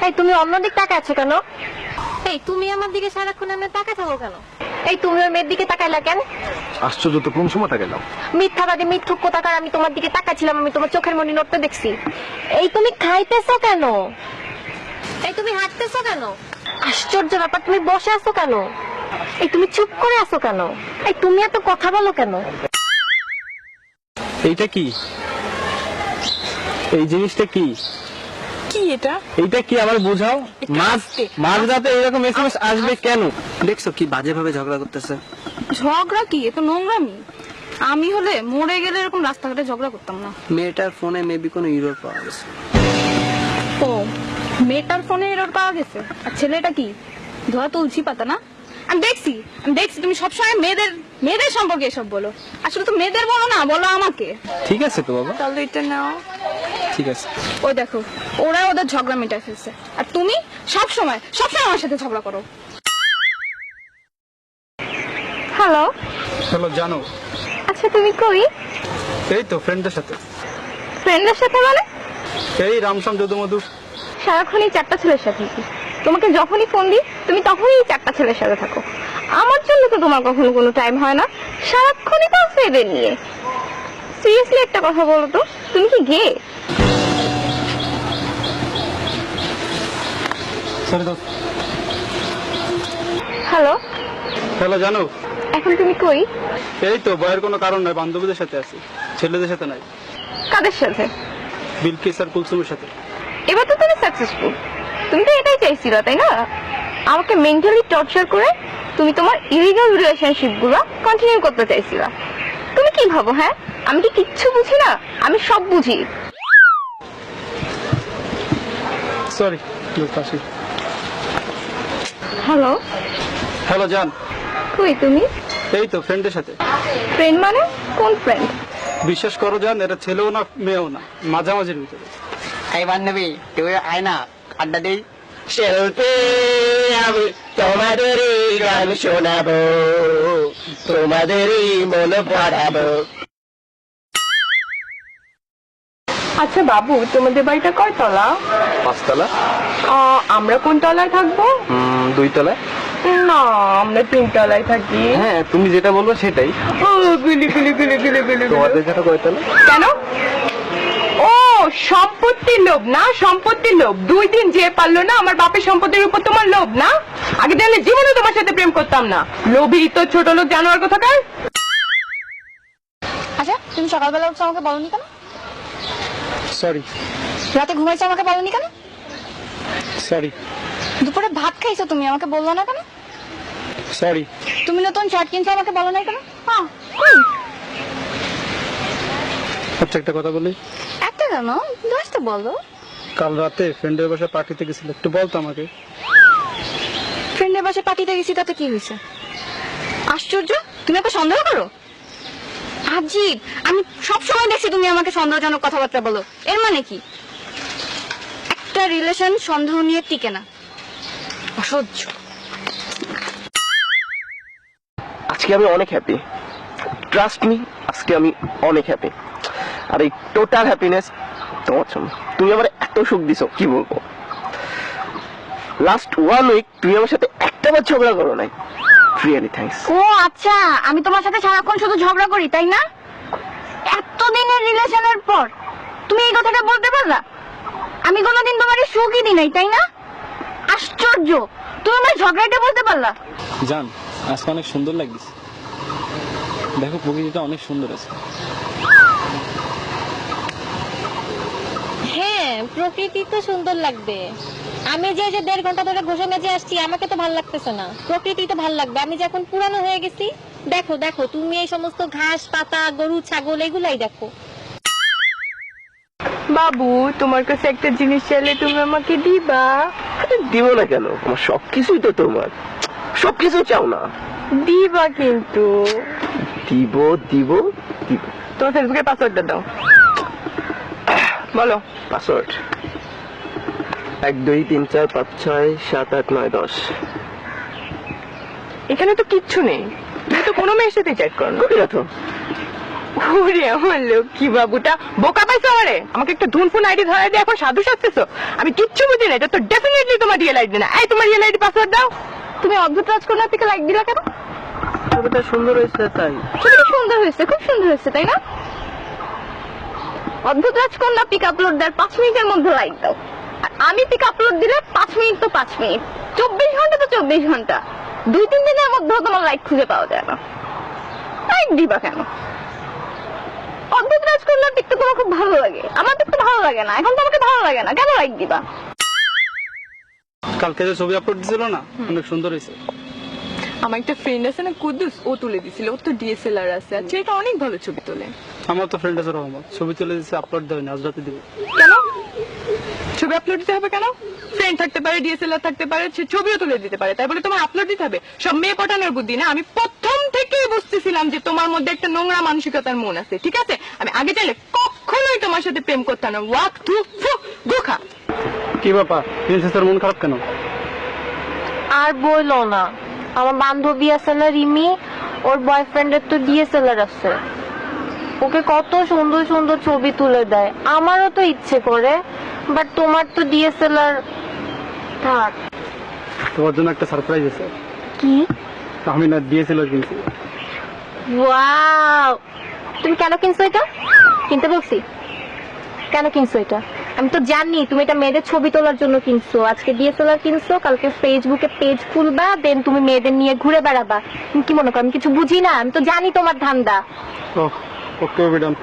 এই তুমি অন্যদিক তাকায় আছো কেন? এই তুমি আমার দিকে সারাক্ষণ এমনি তাকায় থাকো কেন? এই তুমি ওই মেয়ের দিকে তাকাইলা কেন? আশ্চর্য তো, কোন সময় তাকাইলাম? মিথ্যাবাদী মিথ্যুক কোথাকার, আমি তোমার দিকে তাকাচ্ছিলাম, আমি তোমার চোখের মনি নড়তে দেখছি। এই তুমি খাইতেছো কেন? এই তুমি হাঁটতেছো কেন? আশ্চর্য ব্যাপার, তুমি বসে আছো কেন? এই তুমি চুপ করে আছো কেন? এই তুমি এত কথা বলো কেন? এইটা কি? এই জিনিসটা কি? কি এটা? এইটা কি আমার বোঝাও। মাঝ রাতে এরকম এসএমএস আসবে কেন? দেখছো কি বাজে ভাবে ঝগড়া করতেছে। ঝগড়া কি? এ তো নোংরামি। আমি হলে মরে গেলে এরকম রাস্তাঘাটে ঝগড়া করতাম না। মেয়েটার ফোনে মেবি কোনো ইরর পাওয়া গেছে। ও, মেয়েটার ফোনে এরর পাওয়া গেছে। আর ছেলেটা কি ধরা তুলছি পাতা না? আমি দেখছি তুমি সবসময় মেয়েদের সম্পর্কে এসব বলো। আসলে তো মেয়েদের বলো না, বলো আমাকে। ঠিক আছে তো বাবা, তাহলে এটা নাও। ঠিক আছে। ওই দেখো, ওরা ওদের ঝগড়া মেটায় ফেলছে, আর তুমি সবসময় আমার সাথে ঝগড়া করো। হ্যালো, চলো জানো। আচ্ছা তুমি কই? এই তো ফ্রেন্ডদের সাথে। ফ্রেন্ডের সাথে মানে? এই রামসাম যদুমধু। সারাক্ষণই চারটা ছেলের সাথে থাকি। তোমাকে যখনই ফোন দিই তুমি তখনই চারটা ছেলের সাথে থাকো। আমার জন্য তো তোমার কখনো কোনো টাইম হয় না, সারাক্ষণই তো আছে এদের নিয়ে। সিরিয়াসলি একটা কথা বলো তো, তুমি কি গে? সরি দোস্ত। হ্যালো, হ্যালো জানো। এখন তুমি কই? এই তো বয়ের কোনো কারণ নাই, বান্ধবীদের সাথে আছি, ছেলেদের সাথে নাই। কাদের সাথে? বিলকিস আর কুলসুমের সাথে। এবার তো তুমি সাকসেসফুল। তুমি তো এটাই চাইছিলা তাই না? আমাকে মেন্টালি টর্চার করে তুমি তোমার ইলিগাল রিলেশনশিপ গুলো কন্টিনিউ করতে চাইছিলা। তুমি কি ভাবো? হ্যাঁ, আমি কি কিচ্ছু বুঝি না? আমি সব বুঝি। সরি আসি। হ্যালো, হ্যালো জান। কই তুমি? এই তো ফ্রেন্ডের সাথে। ফ্রেন্ড মানে কোন ফ্রেন্ড? বিশ্বাস করো জান, এটা ছেলেও না মেয়েও না, মাঝামাঝির ভিতরে। এই বান্ধবী তুই আয় না, আড্ডা দিই। শিল্পী আমি তোমাদেরই গান শোনাবো, তোমাদেরই মন পড়াবো। আচ্ছা বাবু, তোমাদের বাড়িটা কয়তলা? 5 তলা। আমরা কোন তলায় থাকবো? 2 তলায়। না, আমরা 3 তলায় থাকি। হ্যাঁ তুমি যেটা বলবো সেটাই। ও গুলি গুলি গুলি গুলি গুলি। তোমাদের যেটা কয় তলা? কেন? ও সম্পত্তির লোভ না, সম্পত্তির লোভ। 2 দিন যে পারলো না আমার বাপের সম্পত্তির উপর তোমার লোভ না? আগে জানলে জীবনে তোমার সাথে প্রেম করতাম না। লোভী তো ছোট লোক জানোয়ার কোথাকার। আচ্ছা, তুমি সকালবেলা উঠছো আমাকে বলনি কেন? সরি। রাতে ঘুমাইছো আমাকে বলনি কেন? সরি। দুপুরে ভাত খাইছো তুমি আমাকে বললো না কেন? সরি। তুমি নতুন শার্ট কিনছো আমাকে বলো না কেন? আচ্ছা একটা কথা বলি। একটা কেন, 10টা বলো। কাল রাতে ফ্রেন্ডের বাসায় পার্টিতে গেছিল, একটু বলতো আমাকে। ফ্রেন্ডের বাসায় পার্টিতে গেছি, তাতে কি হয়েছে? আশ্চর্য, তুমি আমাকে সন্দেহ করো? আজীব, আমি সব সময় দেখছি তুমি আমাকে সন্দেহজনক কথাবার্তা বলো। এর মানে কি? একটা রিলেশন সন্দেহ নিয়ে টিকে না। অসহ্য। আজকে আমি অনেক হ্যাপি, ট্রাস্ট মি, আজকে আমি অনেক হ্যাপি। আর এই টোটাল হ্যাপিনেস তোমার জন্য। তুমি আমার এত সুখ দিছো কি বলবো। লাস্ট 1 উইক তুমি আমার সাথে একটাবার ঝগড়া করো নাই। Really thanks. ও আচ্ছা, আমি তোমার সাথে সারাক্ষণ শুধু ঝগড়া করি তাই না? এতদিনের রিলেশনের পর তুমি এই কথাটা বলতে পারলা? আমি কোনোদিন তোমার সুখই দিই নাই তাই না? আশ্চর্য, তুমি আমার ঝগড়াটা বলতে পারলা? জান, আজকে অনেক সুন্দর লাগছে। দেখো প্রকৃতিটা অনেক সুন্দর আছে। হ্যাঁ, প্রকৃতি তো সুন্দর লাগবে। আমি যে 1.5 ঘন্টা ধরে ঘষে মেজে আসছি, আমাকে তো ভালো লাগতেছে না। প্রকৃতি তো ভালো লাগবে। আমি যখন পুরানো হয়ে গেছি, দেখো দেখো তুমি এই সমস্ত ঘাস পাতা গরু ছাগল এগুলাই দেখো। বাবু, তোমার কাছে একটা জিনিস চাইলে তুমি আমাকে দিবা? দিব না কেন, আমার সবকিছুই তো তোমার, সবকিছু চাও না। দিবা কিন্তু। দিব দিব দিব। তোমার ফেসবুকের পাসওয়ার্ডটা দাও। বলো। পাসওয়ার্ড 1 2 3 4 5 6 7 8 9 10। এখানে তো কিচ্ছু নেই। তুমি তো কোনো মেয়ের সাথে চ্যাট করো না। কবি রাখো। ওরে আমার লক্ষ্মী বাবুটা, বোকা পাইছো আমারে? আমাকে একটা ধুন ফোন আইডি ধরাই দিয়ে এখন সাধু সাজতেছো? আমি কিচ্ছু বুঝি না, এটা তো ডেফিনেটলি তোমার রিয়েল আইডি না। এই তোমার রিয়েল আইডি পাসওয়ার্ড দাও। তুমি অদ্ভুত রাজকন্যার পিকে লাইক দিলা কেন? ছবিটা সুন্দর হয়েছে তাই। ছবিটা সুন্দর হয়েছে, খুব সুন্দর হয়েছে, তাই না? অদ্ভুত রাজকন্যা পিক আপলোড দেওয়ার 5 মিনিটের মধ্যে লাইক দাও, আর আমি পিক আপলোড দিলে 5 মিনিট তো 5 মিনিট, 24 ঘন্টা তো 24 ঘন্টা, 2-3 দিনের মধ্যেও তোমার লাইক খুঁজে পাওয়া যায় না। লাইক দিবা কেন? অদ্ভুত রাজকন্যার পিক তো তোমার খুব ভালো লাগে, আমার পিক তো ভালো লাগে না, এখন তো আমাকে ভালো লাগে না, কেন লাইক দিবা? কালকে যে ছবি আপলোড দিছিল না, অনেক সুন্দর হয়েছে। আমার একটা ফ্রেন্ড আছে না, কুদ্দুস, ও তুলে দিছিল, ওর তো ডিএসএলআর আছে, আর সেটা অনেক ভালো ছবি তোলে। আমার তো ফ্রেন্ড আছে রহমত, ছবি তুলে দিচ্ছে, আপলোড দেবে না, আজ রাতে দিবে। কেন ছবি আপলোড দিতে হবে? কেন? ফ্রেন্ড থাকতে পারে, ডিএসএলআর থাকতে পারে, সে ছবিও তুলে দিতে পারে, তাই বলে তোমার আপলোড দিতে হবে? সব মেয়ে পটানোর বুদ্ধি না। আমি প্রথম থেকেই বুঝতেছিলাম যে তোমার মধ্যে একটা নোংরা মানসিকতার মন আছে, ঠিক আছে? আমি আগে চাইলে কখনোই তোমার সাথে প্রেম করতাম না। ওয়াক থু ফু গোখা। কি ব্যাপার, প্রিন্সেসের মন খারাপ কেন? আর বইলো না, আমার বান্ধবী আছে না রিমি, ওর বয়ফ্রেন্ডের তো ডিএসএলআর আছে, ওকে কত সুন্দর সুন্দর ছবি তুলে দেয়। আমারও তো ইচ্ছে করে, বাট তোমার তো ডিএসএলআর থাক। তোমার জন্য একটা সারপ্রাইজ আছে। কি? আমি না দিয়েছিল কিনছি। ওয়াও, তুমি কেন কিনছো এটা? কিনতে বলছি? কেন কিনছো এটা? আমি তো জানি তুমি এটা মেয়েদের ছবি তোলার জন্য কিনছো। আজকে ডিএসএলআর কিনছো, কালকে ফেসবুকে পেজ খুলবা, দেন তুমি মেয়েদের নিয়ে ঘুরে বেড়াবা। তুমি কি মনে করো আমি কিছু বুঝি না? আমি তো জানি তোমার ধান্দা। ওকে, ওকে ডান।